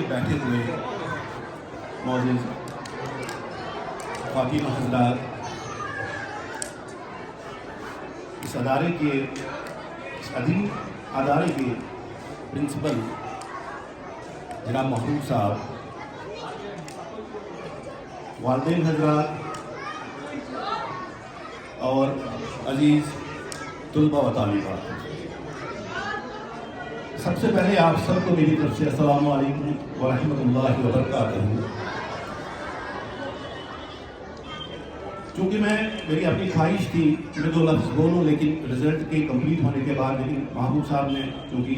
بیٹھے ہوئے معزز خواتین و حضرات، اس ادارے کے پرنسپل جناب محبوب صاحب، والدین حضرات اور عزیز طلباء و طالبات، سب سے پہلے آپ سب کو میری طرف سے السلام علیکم ورحمۃ اللہ وبرکاتہ۔ چونکہ میری اپنی خواہش تھی کہ میں 2 لفظ بولوں، لیکن رزلٹ کے کمپلیٹ ہونے کے بعد لیکن محبوب صاحب نے چونکہ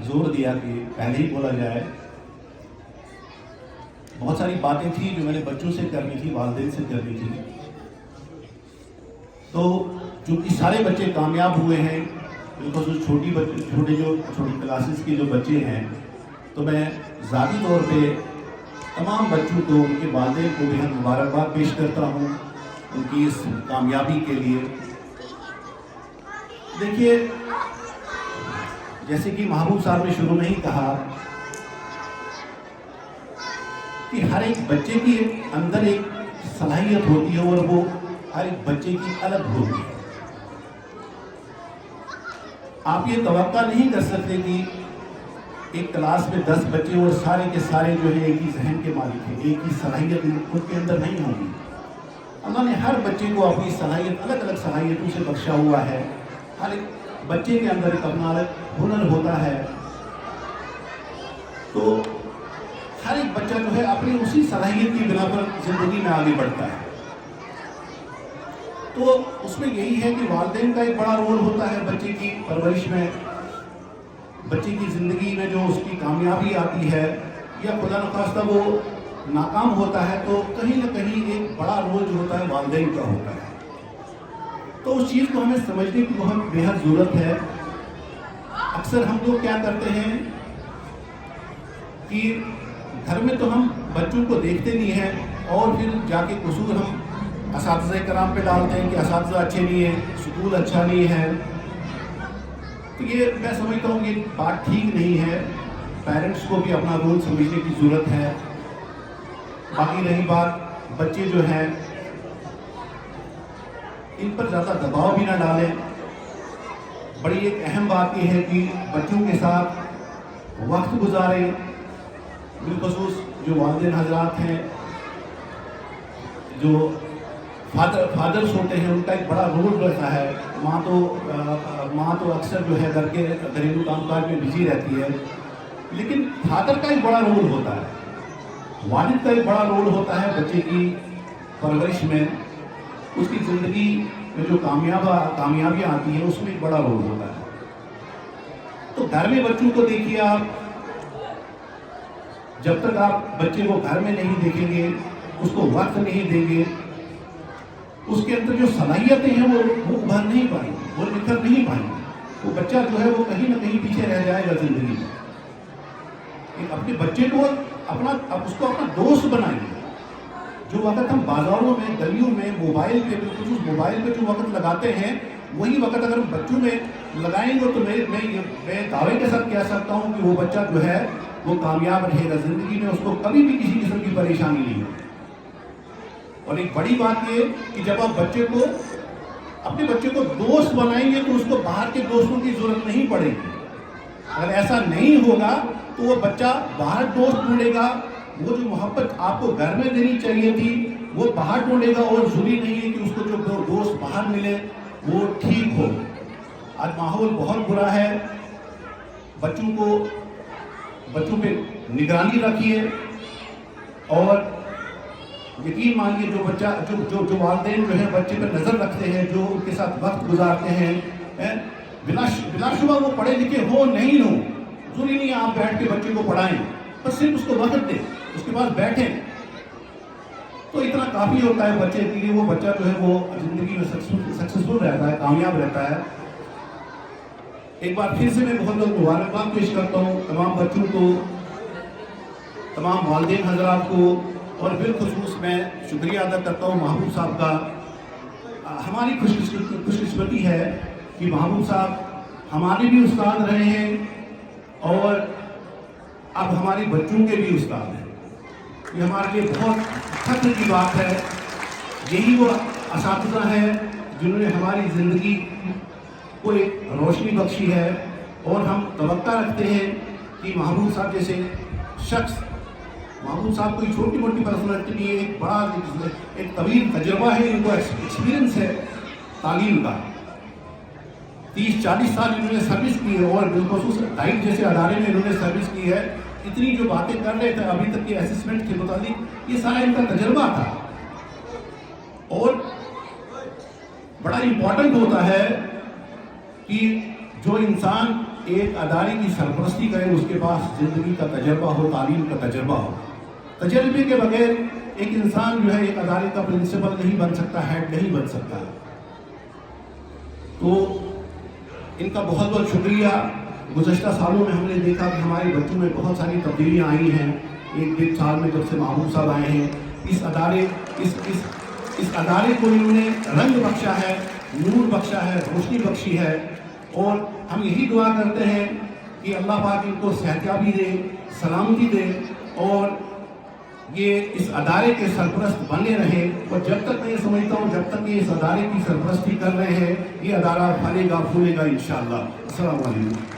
زور دیا کہ پہلے ہی بولا جائے۔ بہت ساری باتیں تھیں جو میں نے بچوں سے کرنی تھی، والدین سے کرنی تھی، تو چونکہ سارے بچے کامیاب ہوئے ہیں، بالخصوص چھوٹی کلاسز کے جو بچے ہیں، تو میں ذاتی طور پہ تمام بچوں کو، ان کے والدین کو بھی مبارکباد پیش کرتا ہوں ان کی اس کامیابی کے لیے۔ دیکھیے، جیسے کہ محبوب صاحب نے شروع میں ہی کہا کہ ہر ایک بچے کی اندر ایک صلاحیت ہوتی ہے اور وہ ہر ایک بچے کی الگ ہوتی ہے۔ آپ یہ توقع نہیں کر سکتے کہ ایک کلاس میں 10 بچے اور سارے کے سارے جو ہے ایک ہی ذہن کے مالک ہیں، ایک ہی صلاحیت ان کے اندر نہیں ہوگی۔ اللہ نے ہر بچے کو اپنی صلاحیت، الگ الگ صلاحیتوں سے بخشا ہوا ہے۔ ہر ایک بچے کے اندر ایک اپنا الگ ہنر ہوتا ہے، تو ہر ایک بچہ جو ہے اپنی اسی صلاحیت کی بنا پر زندگی میں آگے بڑھتا ہے۔ تو اس میں یہی ہے کہ والدین کا ایک بڑا رول ہوتا ہے بچے کی پرورش میں، بچے کی زندگی میں جو اس کی کامیابی آتی ہے یا خدا نخواستہ وہ ناکام ہوتا ہے، تو کہیں نہ کہیں ایک بڑا رول جو ہوتا ہے والدین کا ہوتا ہے۔ تو اس چیز کو ہمیں سمجھنے کی بہت بے حد ضرورت ہے۔ اکثر ہم لوگ کیا کرتے ہیں کہ گھر میں تو ہم بچوں کو دیکھتے نہیں ہیں، اور پھر جا کے قصور ہم اساتذہ کرام پہ ڈالتے ہیں کہ اساتذہ اچھے نہیں ہیں، سکول اچھا نہیں ہے۔ تو یہ میں سمجھتا ہوں کہ بات ٹھیک نہیں ہے۔ پیرنٹس کو بھی اپنا رول سمجھنے کی ضرورت ہے۔ باقی رہی بات، بچے جو ہیں ان پر زیادہ دباؤ بھی نہ ڈالیں۔ بڑی ایک اہم بات یہ ہے کہ بچوں کے ساتھ وقت گزاریں، بالخصوص جو والدین حضرات ہیں، جو فادرز ہوتے ہیں، ان کا ایک بڑا رول رہتا ہے۔ ماں تو اکثر جو ہے گھر کے گھریلو کام کاج میں بزی رہتی ہے، لیکن فادر کا ایک بڑا رول ہوتا ہے، والد کا ایک بڑا رول ہوتا ہے بچے کی پرورش میں، اس کی زندگی میں جو کامیابیاں آتی ہیں اس میں ایک بڑا رول ہوتا ہے۔ تو گھر میں بچوں کو دیکھیے آپ، جب تک آپ بچے کو گھر میں نہیں دیکھیں گے، اس کو وقت نہیں دیں گے، اس کے اندر جو صلاحیتیں ہیں وہ ابھر نہیں پائیں گی، وہ نکھر نہیں پائیں گی۔ وہ بچہ جو ہے وہ کہیں نہ کہیں پیچھے رہ جائے گا زندگی میں۔ اپنے بچے کو اس کو اپنا دوست بنائیے۔ جو وقت ہم بازاروں میں، گلیوں میں، موبائل پہ جو وقت لگاتے ہیں، وہی وقت اگر ہم بچوں میں لگائیں گے تو میں دعوے کے ساتھ کہہ سکتا ہوں کہ وہ بچہ جو ہے وہ کامیاب رہے گا زندگی میں، اس کو کبھی بھی کسی قسم کی پریشانی نہیں ہوگی۔ اور ایک بڑی بات یہ کہ جب آپ اپنے بچے کو دوست بنائیں گے تو اس کو باہر کے دوستوں کی ضرورت نہیں پڑے گی۔ اگر ایسا نہیں ہوگا تو وہ بچہ باہر دوست ڈھونڈے گا، وہ جو محبت آپ کو گھر میں دینی چاہیے تھی وہ باہر ڈھونڈے گا، اور ضروری نہیں ہے کہ اس کو جو دوست باہر ملے وہ ٹھیک ہو۔ آج ماحول بہت برا ہے، بچوں پہ نگرانی رکھیے، اور یقین مانیے جو والدین جو ہیں بچے پہ نظر رکھتے ہیں، جو ان کے ساتھ وقت گزارتے ہیں، بلا شبہ وہ پڑھے لکھے ہو نہیں ہو، ضروری نہیں آپ بیٹھ کے بچے کو پڑھائیں، بس صرف اس کو وقت دیں، اس کے بعد بیٹھیں، تو اتنا کافی ہوتا ہے بچے کے لیے۔ وہ بچہ جو ہے وہ زندگی میں سکسیسفل رہتا ہے، کامیاب رہتا ہے۔ ایک بار پھر سے میں بہت مبارکباد پیش کرتا ہوں تمام بچوں کو، تمام والدین حضرات کو، اور بالخصوص میں شکریہ ادا کرتا ہوں محبوب صاحب کا۔ ہماری خوش قسمتی ہے کہ محبوب صاحب ہمارے بھی استاد رہے ہیں، اور اب ہمارے بچوں کے بھی استاد ہیں. یہ ہمارے لیے بہت فخر کی بات ہے. یہی وہ اساتذہ ہیں جنہوں نے ہماری زندگی کو ایک روشنی بخشی ہے، اور ہم توقع رکھتے ہیں کہ محبوب صاحب جیسے شخص، محبوب صاحب کوئی چھوٹی موٹی پرسنالٹی نہیں ہے، ایک بڑا ایک طویل تجربہ ہے، ان کو ایکسپیرئنس ہے تعلیم کا. 30-40 سال انہوں نے سروس کی ہے، اور بالخصوص ڈائٹ جیسے ادارے میں انہوں نے سروس کی ہے. اتنی جو باتیں کر رہے تھے ابھی تک کے اسسمنٹ کے متعلق، یہ سارا ان کا تجربہ تھا. اور بڑا امپورٹنٹ ہوتا ہے کہ جو انسان ایک ادارے کی سرپرستی کرے اس کے پاس زندگی کا تجربہ ہو، تعلیم کا تجربہ ہو. تجربے کے بغیر ایک انسان جو ہے ایک ادارے کا پرنسپل نہیں بن سکتا، ہیڈ نہیں بن سکتا. تو ان کا بہت بہت شکریہ. گزشتہ سالوں میں ہم نے دیکھا کہ ہمارے بچوں میں بہت ساری تبدیلیاں آئی ہیں. 1-1.5 سال میں جب سے محبوب صاحب آئے ہیں، اس ادارے کو انہوں نے رنگ بخشا ہے، نور بخشا ہے، روشنی بخشی ہے. اور ہم یہی دعا کرتے ہیں کہ اللہ پاک ان کو صحتیابی دے، سلامتی دے، اور یہ اس ادارے کے سرپرست بنے رہے. اور جب تک میں یہ سمجھتا ہوں جب تک یہ اس ادارے کی سرپرستی کر رہے ہیں، یہ ادارہ پھلے گا پھولے گا انشاءاللہ. السلام علیکم.